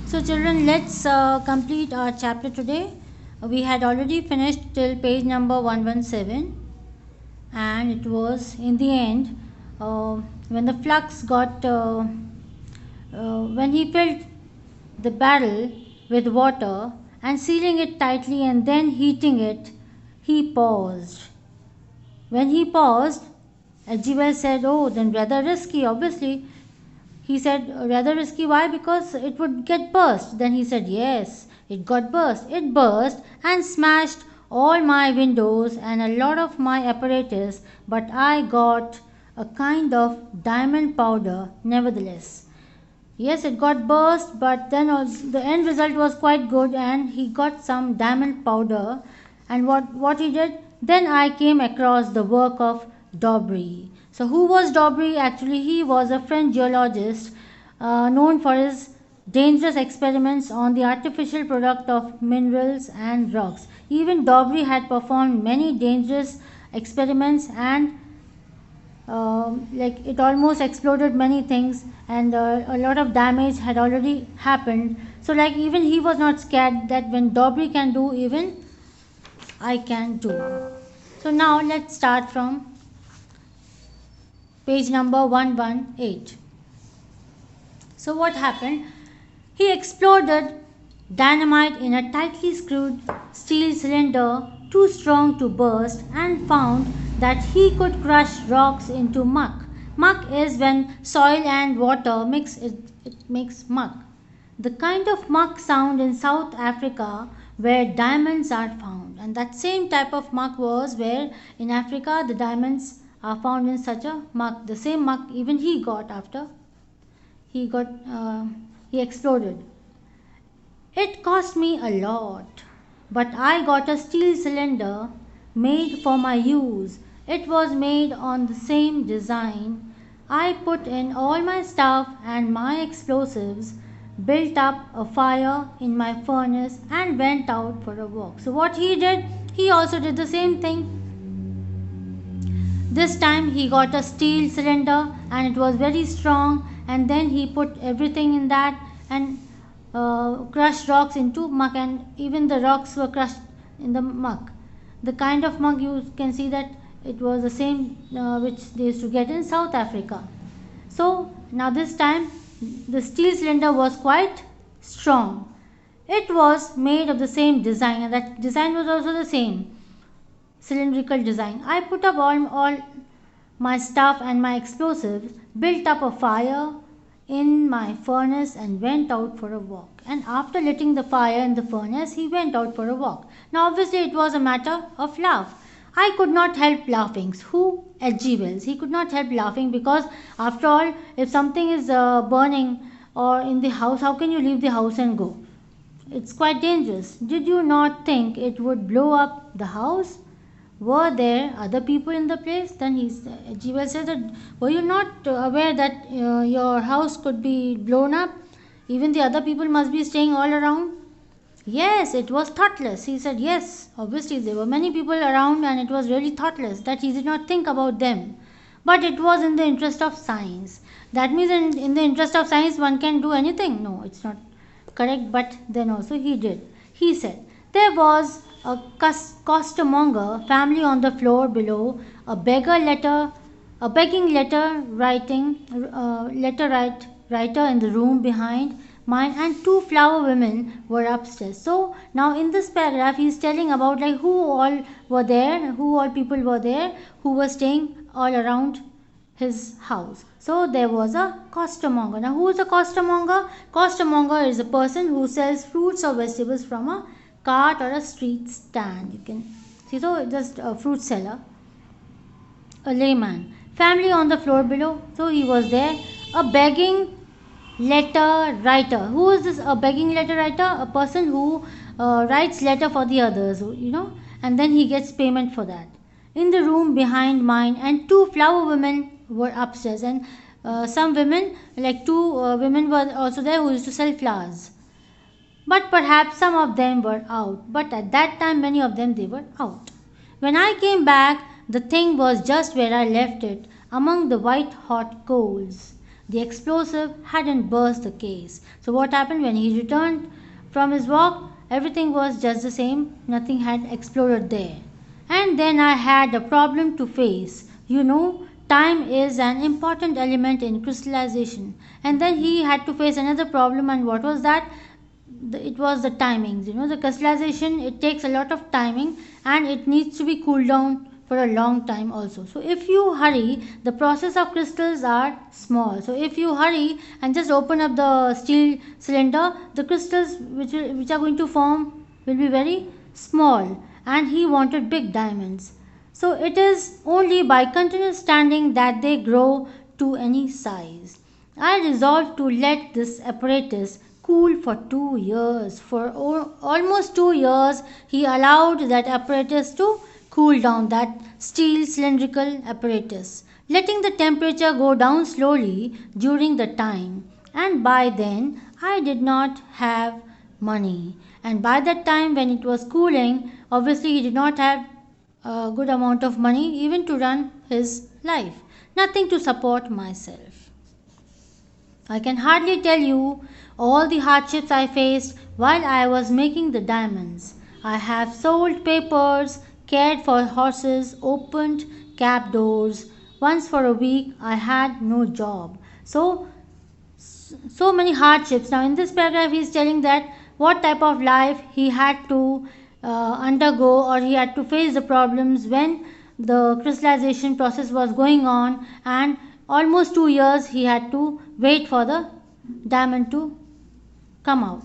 So children, let's complete our chapter today. We had already finished till page number 117, and it was in the end when the flux got when he filled the barrel with water and sealing it tightly and then heating it, he paused. When he paused, Ajibel said, "Oh, then rather risky, obviously." He said, "Rather risky, why? Because it would get burst." Then he said, "Yes, it got burst. It burst and smashed all my windows and a lot of my apparatus, but I got a kind of diamond powder nevertheless." Yes, it got burst, but then also the end result was quite good, and he got some diamond powder. And what he did? Then I came across the work of Dobry. So, who was Dobry? Actually, he was a French geologist known for his dangerous experiments on the artificial product of minerals and rocks. Even Dobry had performed many dangerous experiments and like it almost exploded many things, and a lot of damage had already happened. So like even he was not scared that when Dobry can do, even I can do. So now let's start from page number 118. So what happened? He exploded dynamite in a tightly screwed steel cylinder too strong to burst and found that he could crush rocks into muck. Muck is when soil and water mix, it makes muck. The kind of muck found in South Africa where diamonds are found. And that same type of muck was where in Africa the diamonds are found in such a muck. The same muck even he got after he got he exploded. It cost me a lot, but I got a steel cylinder made for my use. It was made on the same design. I put in all my stuff and my explosives, built up a fire in my furnace, and went out for a walk. So, what he did, he also did the same thing. This time he got a steel cylinder and it was very strong, and then he put everything in that and crushed rocks into muck, and even the rocks were crushed in the muck. The kind of muck you can see that it was the same which they used to get in South Africa. So now this time the steel cylinder was quite strong. It was made of the same design, and that design was also the same cylindrical design. I put up all my stuff and my explosives, built up a fire in my furnace, and went out for a walk. And after lighting the fire in the furnace, he went out for a walk. Now, obviously, it was a matter of laugh. I could not help laughing. Who? H.G. Wells. He could not help laughing because, after all, if something is burning or in the house, how can you leave the house and go? It's quite dangerous. Did you not think it would blow up the house? Were there other people in the place? Then G. Wells said that, were you not aware that your house could be blown up? Even the other people must be staying all around. Yes, it was thoughtless. He said, yes, obviously there were many people around and it was really thoughtless that he did not think about them. But it was in the interest of science. That means in the interest of science one can do anything. No, it's not correct, but then also he did. He said, there was a costermonger family on the floor below, a begging writer in the room behind mine, and two flower women were upstairs. So now in this paragraph he is telling about like who all people were there who were staying all around his house. So there was a costermonger. Now who is a costermonger? Costermonger is a person who sells fruits or vegetables from a cart or a street stand. You can see, so just a fruit seller, a layman. Family on the floor below. So he was there. A begging letter writer. Who is this? A begging letter writer? A person who writes letter for the others, and then he gets payment for that. In the room behind mine, and two flower women were upstairs, and some women, like two women, were also there who used to sell flowers. But perhaps some of them were out. But at that time, many of them they were out. When I came back, the thing was just where I left it, among the white hot coals. The explosive hadn't burst the case. So, what happened when he returned from his walk? Everything was just the same, nothing had exploded there. And then I had a problem to face. Time is an important element in crystallization. And then he had to face another problem, and what was that? It was the timings. The crystallization, it takes a lot of timing, and it needs to be cooled down for a long time also. So if you hurry, the process of crystals are small. So if you hurry and just open up the steel cylinder, the crystals which are going to form will be very small, and he wanted big diamonds. So it is only by continuous standing that they grow to any size. I resolved to let this apparatus cool for 2 years. For almost 2 years, he allowed that apparatus to cool down, that steel cylindrical apparatus, letting the temperature go down slowly during the time. And by then, I did not have money. And by that time, when it was cooling, obviously he did not have a good amount of money even to run his life, nothing to support myself. I can hardly tell you all the hardships I faced while I was making the diamonds. I have sold papers, cared for horses, opened cab doors. Once for a week I had no job. So many hardships. Now in this paragraph he is telling that what type of life he had to undergo, or he had to face the problems when the crystallization process was going on, and almost 2 years he had to wait for the diamond to come out.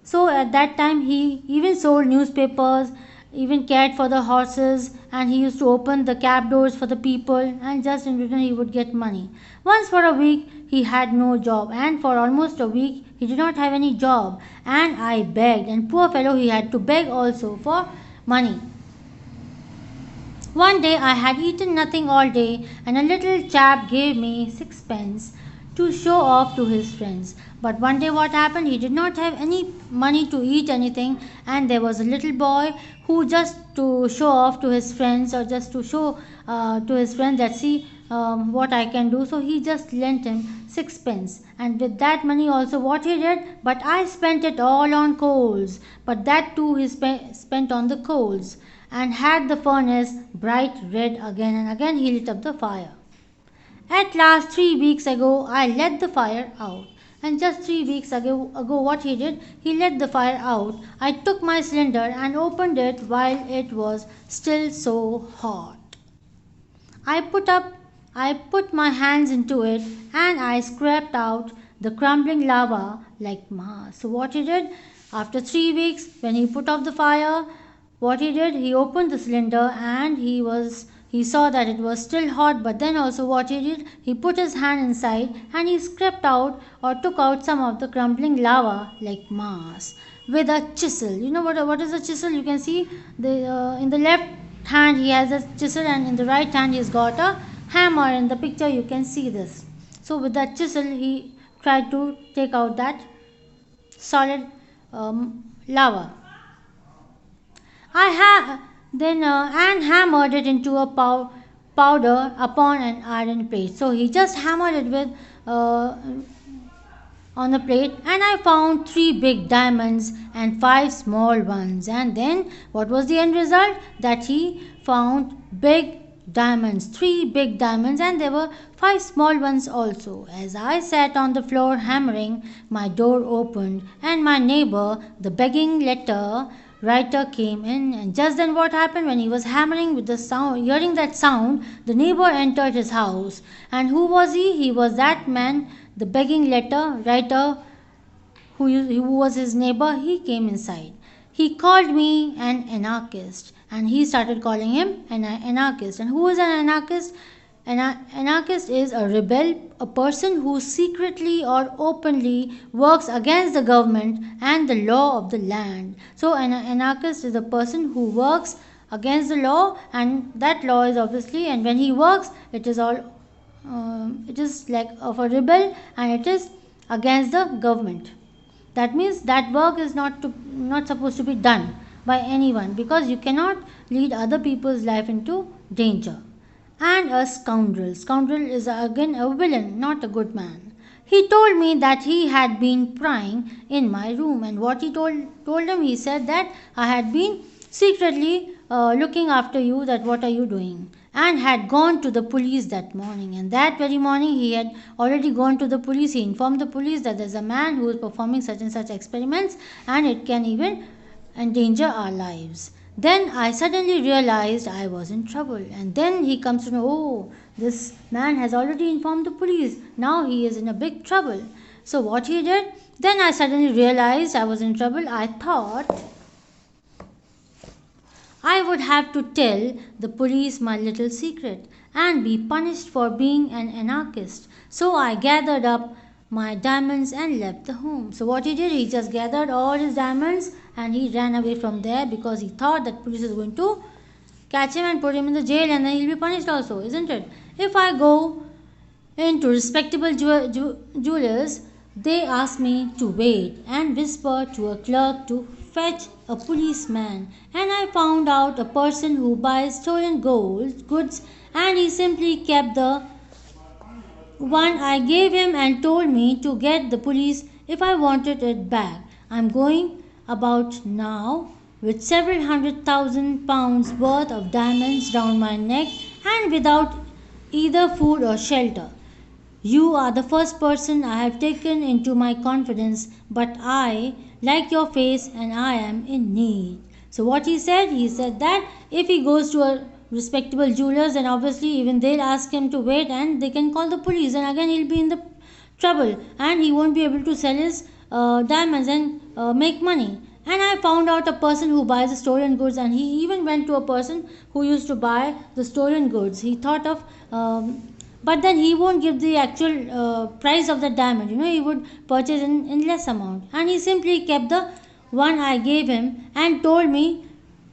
So at that time he even sold newspapers, even cared for the horses, and he used to open the cab doors for the people, and just in return he would get money. Once for a week he had no job, and for almost a week he did not have any job, and I begged, and poor fellow, he had to beg also for money. One day I had eaten nothing all day, and a little chap gave me sixpence to show off to his friends. But one day what happened? He did not have any money to eat anything, and there was a little boy who, just to show off to his friends, or just to show to his friends that, see what I can do. So he just lent him sixpence, and with that money also what he did? But I spent it all on coals. But that too he spent on the coals, and had the furnace bright red again, and again he lit up the fire. At last, 3 weeks ago, I let the fire out. And just 3 weeks ago, what he did? He let the fire out. I took my cylinder and opened it while it was still so hot. I put up I put my hands into it, and I scraped out the crumbling lava like mass. So what he did? After 3 weeks, when he put off the fire, what he did? He opened the cylinder, and he saw that it was still hot, but then also what he did? He put his hand inside, and he scraped out, or took out, some of the crumbling lava like mass with a chisel. You know what is a chisel? You can see in the left hand he has a chisel, and in the right hand he's got a hammer. In the picture you can see this. So with that chisel he tried to take out that solid lava. I have then and hammered it into a powder upon an iron plate. So he just hammered it with on the plate, and I found 3 big diamonds and 5 small ones. And then what was the end result? That he found big diamonds, 3 big diamonds, and there were 5 small ones also. As I sat on the floor hammering, my door opened, and my neighbor, the begging letter writer, came in. And just then what happened? When he was hammering with the sound, hearing that sound, the neighbor entered his house. And who was he? He was that man, the begging letter writer, who was his neighbor. He came inside. He called me an anarchist, and he started calling him an anarchist. And who is an anarchist? An anarchist is a rebel, a person who secretly or openly works against the government and the law of the land. So, an anarchist is a person who works against the law, and that law is obviously, and when he works, it is like of a rebel, and it is against the government. That means that work is not supposed to be done by anyone, because you cannot lead other people's life into danger. and a scoundrel. Scoundrel is again a villain, not a good man. He told me that he had been prying in my room, and what he told him, he said that I had been secretly looking after you. That what are you doing? And had gone to the police that morning. And that very morning, he had already gone to the police. He informed the police that there's a man who is performing such and such experiments, and it can even endanger our lives. Then I suddenly realized I was in trouble. And then he comes to know, oh, this man has already informed the police. Now he is in a big trouble. So what he did? Then I suddenly realized I was in trouble. I thought I would have to tell the police my little secret and be punished for being an anarchist. So I gathered up my diamonds and left the home. So what he did, he just gathered all his diamonds and he ran away from there because he thought that police is going to catch him and put him in the jail and then he'll be punished also, isn't it? If I go into respectable jewelers, they ask me to wait and whisper to a clerk to fetch a policeman. And I found out a person who buys stolen gold goods, and he simply kept the one I gave him and told me to get the police if I wanted it back. I'm going about now with several £100,000 worth of diamonds round my neck and without either food or shelter. You are the first person I have taken into my confidence, but I like your face and I am in need. So, what he said that if he goes to a respectable jewelers, then obviously even they'll ask him to wait and they can call the police, and again he'll be in the trouble and he won't be able to sell his diamonds and make money. And I found out a person who buys the stolen goods, and he even went to a person who used to buy the stolen goods. He thought of but then he won't give the actual price of the diamond, he would purchase in less amount, and he simply kept the one I gave him and told me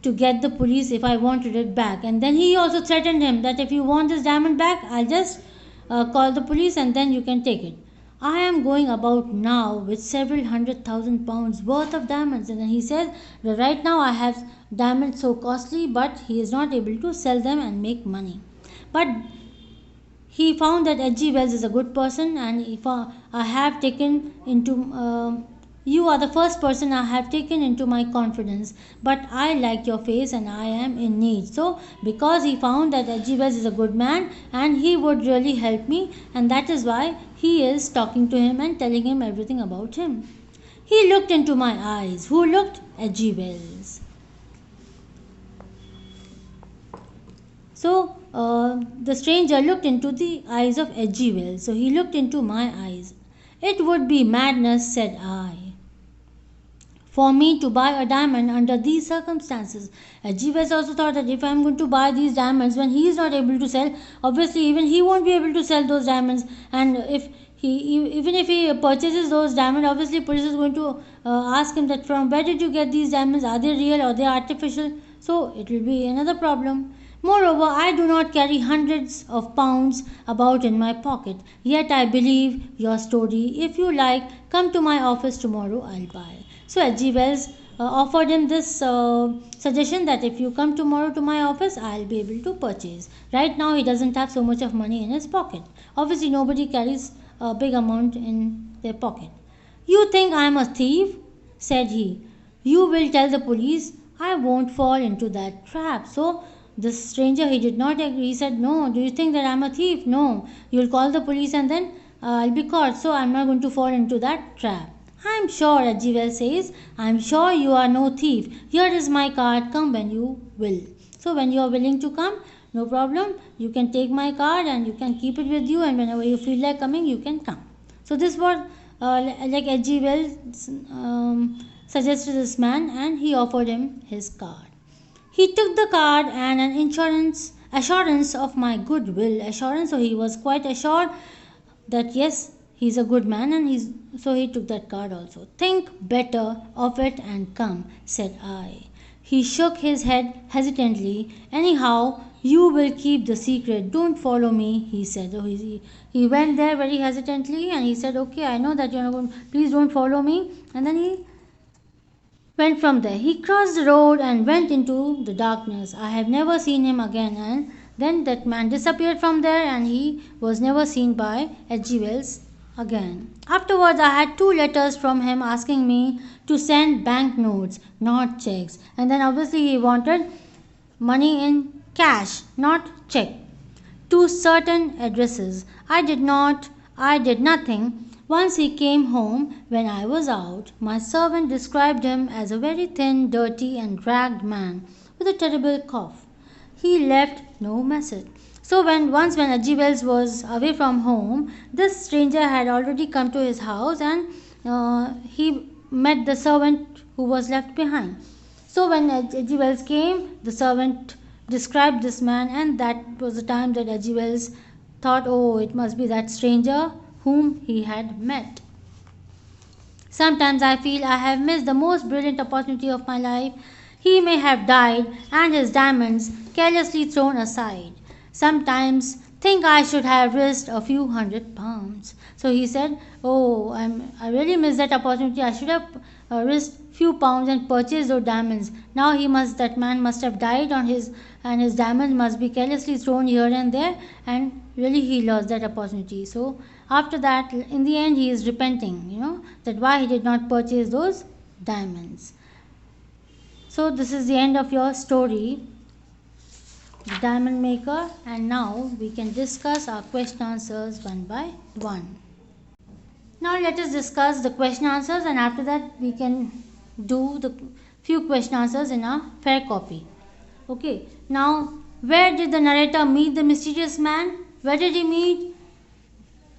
to get the police if I wanted it back. And then he also threatened him that if you want this diamond back, I'll just call the police and then you can take it. I am going about now with several £100,000 worth of diamonds. And then he says that right now I have diamonds so costly, but he is not able to sell them and make money. But he found that H.G. Wells is a good person, and if I have taken into you are the first person I have taken into my confidence, but I like your face and I am in need. So, because he found that H.G. Wells is a good man and he would really help me, and that is why he is talking to him and telling him everything about him. He looked into my eyes. Who looked? H.G. Wells. So, the stranger looked into the eyes of H.G. Wells. So, he looked into my eyes. It would be madness, said I, for me to buy a diamond under these circumstances. H.G. Wells also thought that if I am going to buy these diamonds when he is not able to sell, obviously even he won't be able to sell those diamonds. And even if he purchases those diamonds, obviously police is going to ask him that from where did you get these diamonds? Are they real or they are artificial? So it will be another problem. Moreover, I do not carry hundreds of pounds about in my pocket. Yet I believe your story. If you like, come to my office tomorrow, I'll buy. So H.G. Wells offered him this suggestion that if you come tomorrow to my office, I'll be able to purchase. Right now, he doesn't have so much of money in his pocket. Obviously, nobody carries a big amount in their pocket. You think I'm a thief? Said he. You will tell the police. I won't fall into that trap. So, the stranger, he did not agree. He said, no, do you think that I'm a thief? No. You'll call the police and then I'll be caught. So, I'm not going to fall into that trap. I'm sure, H.G. Wells says, I'm sure you are no thief. Here is my card. Come when you will. So, when you are willing to come, no problem. You can take my card and you can keep it with you, and whenever you feel like coming, you can come. So, this was like H.G. Wells suggested this man, and he offered him his card. He took the card and an assurance of my goodwill. Assurance, so he was quite assured that yes, he's a good man, and so he took that card also. Think better of it and come, said I. He shook his head hesitantly. Anyhow, you will keep the secret. Don't follow me, he said. So he went there very hesitantly and he said, okay, I know that you're not going, please don't follow me. And then he went from there. He crossed the road and went into the darkness. I have never seen him again, and Then that man disappeared from there and he was never seen by H.G. Wells again. Afterwards, I had two letters from him asking me to send banknotes, not checks. And then obviously he wanted money in cash, not check, to certain addresses. I did nothing. Once he came home when I was out. My servant described him as a very thin, dirty, and ragged man with a terrible cough. He left no message. So when H.G. Wells was away from home, this stranger had already come to his house and he met the servant who was left behind. So when H.G. Wells came, the servant described this man, and that was the time that H.G. Wells thought, oh, it must be that stranger whom he had met. Sometimes I feel I have missed the most brilliant opportunity of my life. He may have died and his diamonds carelessly thrown aside. Sometimes think I should have risked a few £100. So he said, oh, I really missed that opportunity. I should have risked few pounds and purchased those diamonds. Now that man must have died and his diamonds must be carelessly thrown here and there, and really he lost that opportunity. So after that, in the end, he is repenting, that why he did not purchase those diamonds. So this is the end of your story, The Diamond Maker, and now we can discuss our question answers one by one. Now let us discuss the question answers, and after that we can do the few question answers in a fair copy. Okay, now where did the narrator meet the mysterious man? Where did he meet?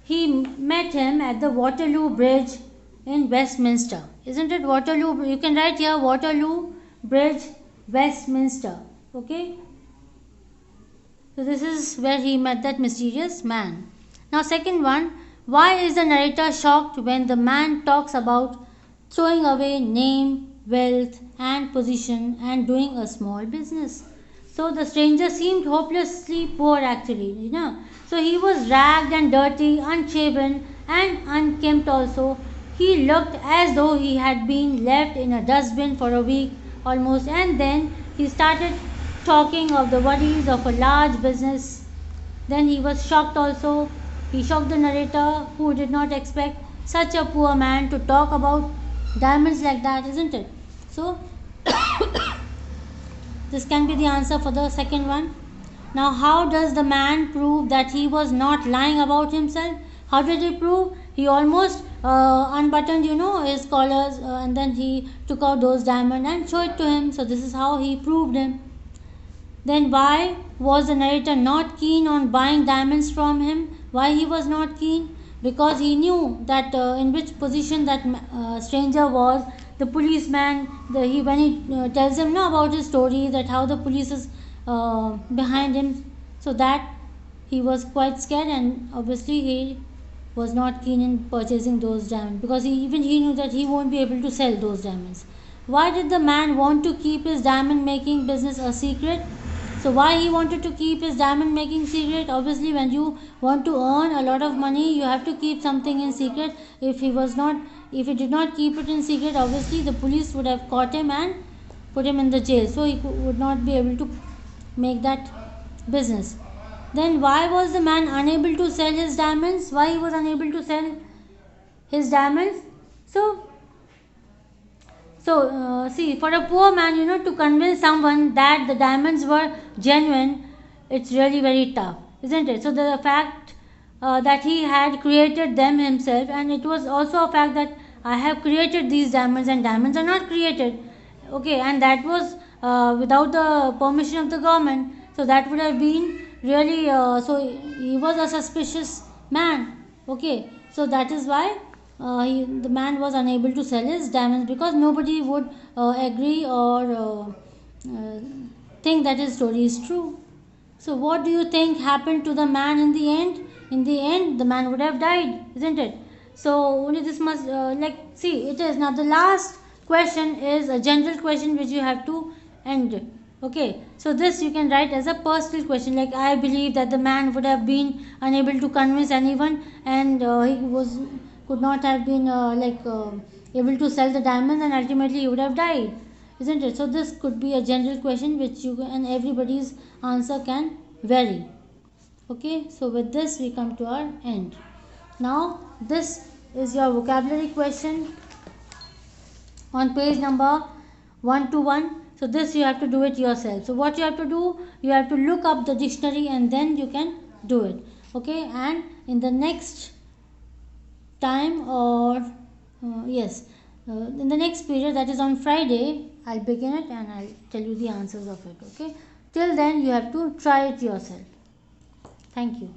He met him at the Waterloo Bridge in Westminster. Isn't it Waterloo? You can write here Waterloo Bridge, Westminster. Okay. So this is where he met that mysterious man. Now second one, why is the narrator shocked when the man talks about throwing away name, wealth and position and doing a small business? So the stranger seemed hopelessly poor actually, So he was ragged and dirty, unshaven and unkempt also. He looked as though he had been left in a dustbin for a week almost, and then he started talking of the worries of a large business. Then he was shocked also. He shocked the narrator, who did not expect such a poor man to talk about diamonds like that, isn't it? So this can be the answer for the second one. Now how does the man prove that he was not lying about himself? How did he prove? He almost unbuttoned, his collars, and then he took out those diamonds and showed it to him. So this is how he proved him. Then why was the narrator not keen on buying diamonds from him? Why he was not keen? Because he knew that in which position that stranger was. The policeman, when he tells him about his story, that how the police is behind him, so that he was quite scared, and obviously he was not keen in purchasing those diamonds, because he knew that he won't be able to sell those diamonds. Why did the man want to keep his diamond making business a secret? So why he wanted to keep his diamond making secret? Obviously when you want to earn a lot of money, you have to keep something in secret. If he did not keep it in secret, obviously the police would have caught him and put him in the jail, so he would not be able to make that business. Then why was the man unable to sell his diamonds? Why he was unable to sell his diamonds? See, for a poor man, to convince someone that the diamonds were genuine, it's really very tough, isn't it? So the fact that he had created them himself, and it was also a fact that I have created these diamonds, and diamonds are not created, okay, and that was without the permission of the government. So that would have been really, so he was a suspicious man, okay. So that is why the man was unable to sell his diamonds, because nobody would agree or think that his story is true. So what do you think happened to the man in the end? In the end, the man would have died, isn't it? So only this must see, it is now the last question is a general question which you have to end. Okay, so this you can write as a personal question, like I believe that the man would have been unable to convince anyone, and he could not have been able to sell the diamonds, and ultimately he would have died, isn't it? So this could be a general question which and everybody's answer can very. Okay, so with this we come to our end. Now this is your vocabulary question on page number 121. So this you have to do it yourself. So what you have to do, you have to look up the dictionary and then you can do it. Okay, and in the next time, or yes, in the next period, that is on Friday, I'll begin it and I'll tell you the answers of it. Okay, till then you have to try it yourself. Thank you.